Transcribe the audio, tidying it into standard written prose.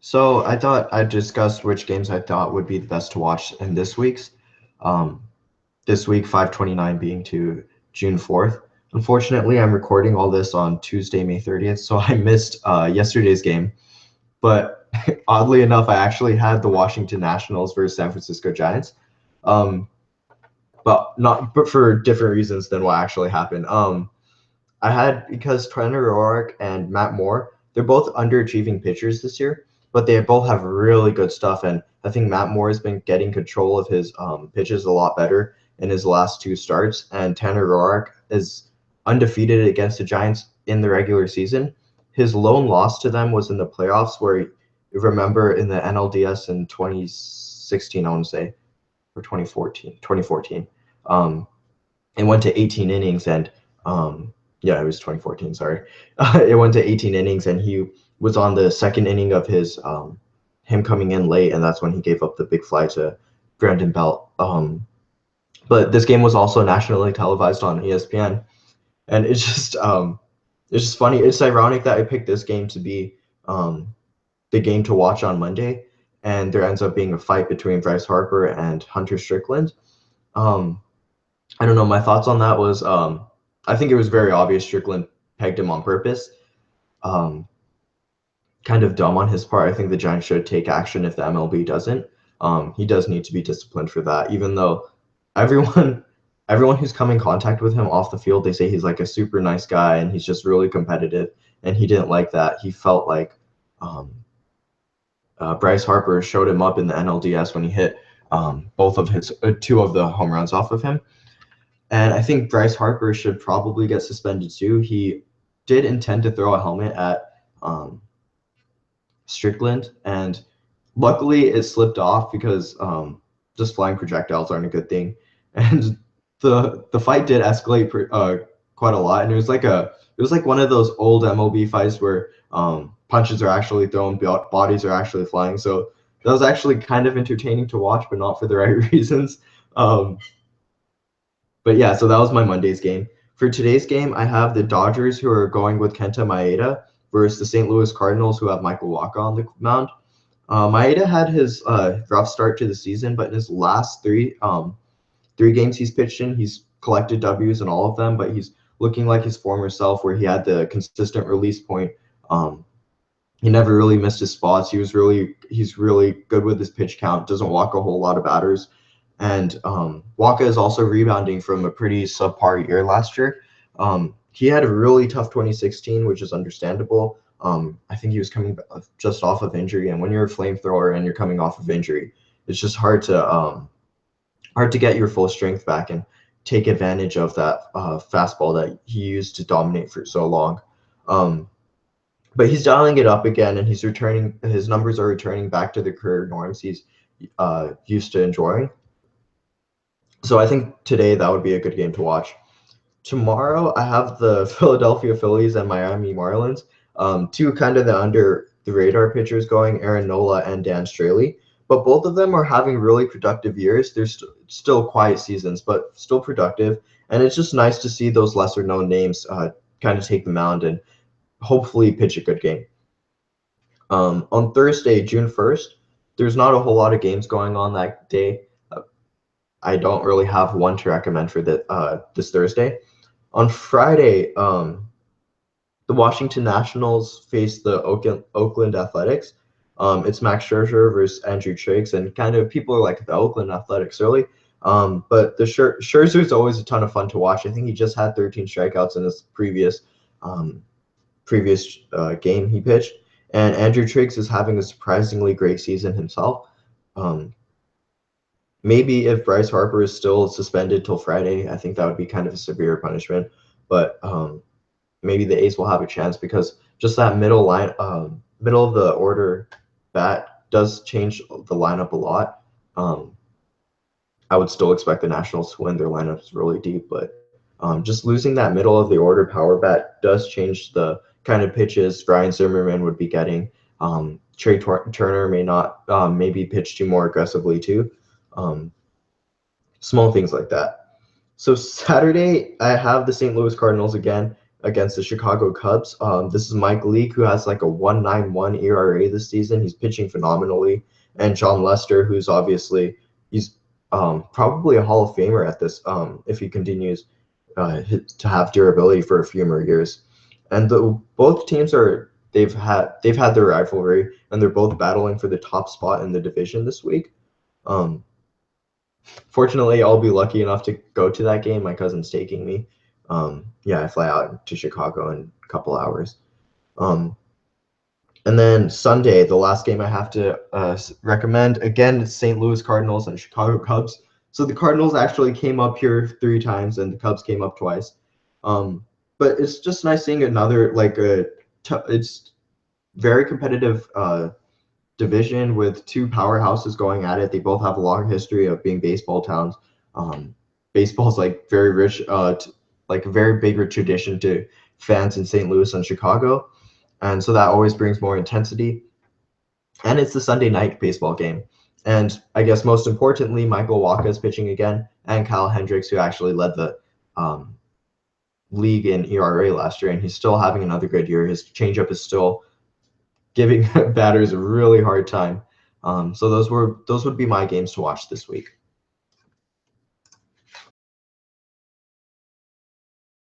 So I thought I'd discuss which games I thought would be the best to watch in this week's. Um, this week, 5/29 being to June 4th. Unfortunately, I'm recording all this on Tuesday, May 30th, so I missed yesterday's game. But oddly enough, I actually had the Washington Nationals versus San Francisco Giants. Um, but for different reasons than what actually happened. I had because Tanner Roark and Matt Moore, they're both underachieving pitchers this year, but they both have really good stuff. And I think Matt Moore has been getting control of his pitches a lot better in his last two starts. And Tanner Roark is undefeated against the Giants in the regular season. His lone loss to them was in the playoffs, where you remember in the NLDS in 2016, I want to say, or 2014. Um, it went to 18 innings and yeah, it was 2014. Sorry, it went to 18 innings and he was on the second inning of his him coming in late, and that's when he gave up the big fly to Brandon Belt. But this game was also nationally televised on ESPN, and it's just funny. It's ironic that I picked this game to be the game to watch on Monday, and there ends up being a fight between Bryce Harper and Hunter Strickland. Um, I don't know. My thoughts on that was I think it was very obvious Strickland pegged him on purpose. Um, Kind of dumb on his part. I think the Giants should take action if the MLB doesn't. He does need to be disciplined for that, even though everyone everyone who's come in contact with him off the field, they say he's like a super nice guy and he's just really competitive. And he didn't like that. He felt like Bryce Harper showed him up in the NLDS when he hit both of his two of the home runs off of him. And I think Bryce Harper should probably get suspended too. He did intend to throw a helmet at Strickland, and luckily it slipped off because just flying projectiles aren't a good thing. And the fight did escalate quite a lot, and it was like one of those old MLB fights where punches are actually thrown, bodies are actually flying. So that was actually kind of entertaining to watch, but not for the right reasons. Um, but yeah, so that was my Monday's game. For today's game, I have the Dodgers, who are going with Kenta Maeda, versus the St. Louis Cardinals, who have Michael Wacha on the mound. Maeda had his rough start to the season, but in his last three games he's pitched in, he's collected W's in all of them, but he's looking like his former self, where he had the consistent release point. He never really missed his spots. He's really good with his pitch count, doesn't walk a whole lot of batters. And Wacha is also rebounding from a pretty subpar year last year. He had a really tough 2016, which is understandable. I think he was coming just off of injury, and when you're a flamethrower and you're coming off of injury, it's just hard to get your full strength back and take advantage of that fastball that he used to dominate for so long. But he's dialing it up again, and he's returning. His numbers are returning back to the career norms he's used to enjoying. So I think today that would be a good game to watch. Tomorrow I have the Philadelphia Phillies and Miami Marlins, two kind of the under the radar pitchers going, Aaron Nola and Dan Straley. But both of them are having really productive years. They're still quiet seasons, but still productive. And it's just nice to see those lesser known names kind of take the mound and hopefully pitch a good game. On Thursday, June 1st, there's not a whole lot of games going on that day. I don't really have one to recommend for this Thursday. On Friday, the Washington Nationals face the Oakland Athletics. It's Max Scherzer versus Andrew Triggs, and kind of people are like the Oakland Athletics early. But the Scherzer is always a ton of fun to watch. I think he just had 13 strikeouts in his previous game he pitched, and Andrew Triggs is having a surprisingly great season himself. Maybe if Bryce Harper is still suspended till Friday, I think that would be kind of a severe punishment. But maybe the A's will have a chance, because just that middle of the order bat does change the lineup a lot. I would still expect the Nationals to win. Their lineup is really deep, but just losing that middle of the order power bat does change the kind of pitches Ryan Zimmerman would be getting. Trey Turner may not maybe pitch too more aggressively too. Small things like that. So Saturday, I have the St. Louis Cardinals again against the Chicago Cubs. This is Mike Leake, who has like a 1.91 ERA this season. He's pitching phenomenally, and John Lester, who's obviously he's probably a Hall of Famer at this if he continues to have durability for a few more years. And both teams they've had their rivalry, and they're both battling for the top spot in the division this week. Fortunately, I'll be lucky enough to go to that game. My cousin's taking me. I fly out to Chicago in a couple hours. And then Sunday, the last game I have to recommend, again, it's St. Louis Cardinals and Chicago Cubs. So the Cardinals actually came up here 3 times, and the Cubs came up twice. But it's just nice seeing another, it's very competitive division with 2 powerhouses going at it. They both have a long history of being baseball towns. Baseball's like very rich, like a very big tradition to fans in St. Louis and Chicago. And so that always brings more intensity. And it's the Sunday night baseball game. And I guess most importantly, Michael Wacha is pitching again, and Kyle Hendricks, who actually led the league in ERA last year, and he's still having another good year. His changeup is still giving batters a really hard time. So those would be my games to watch this week.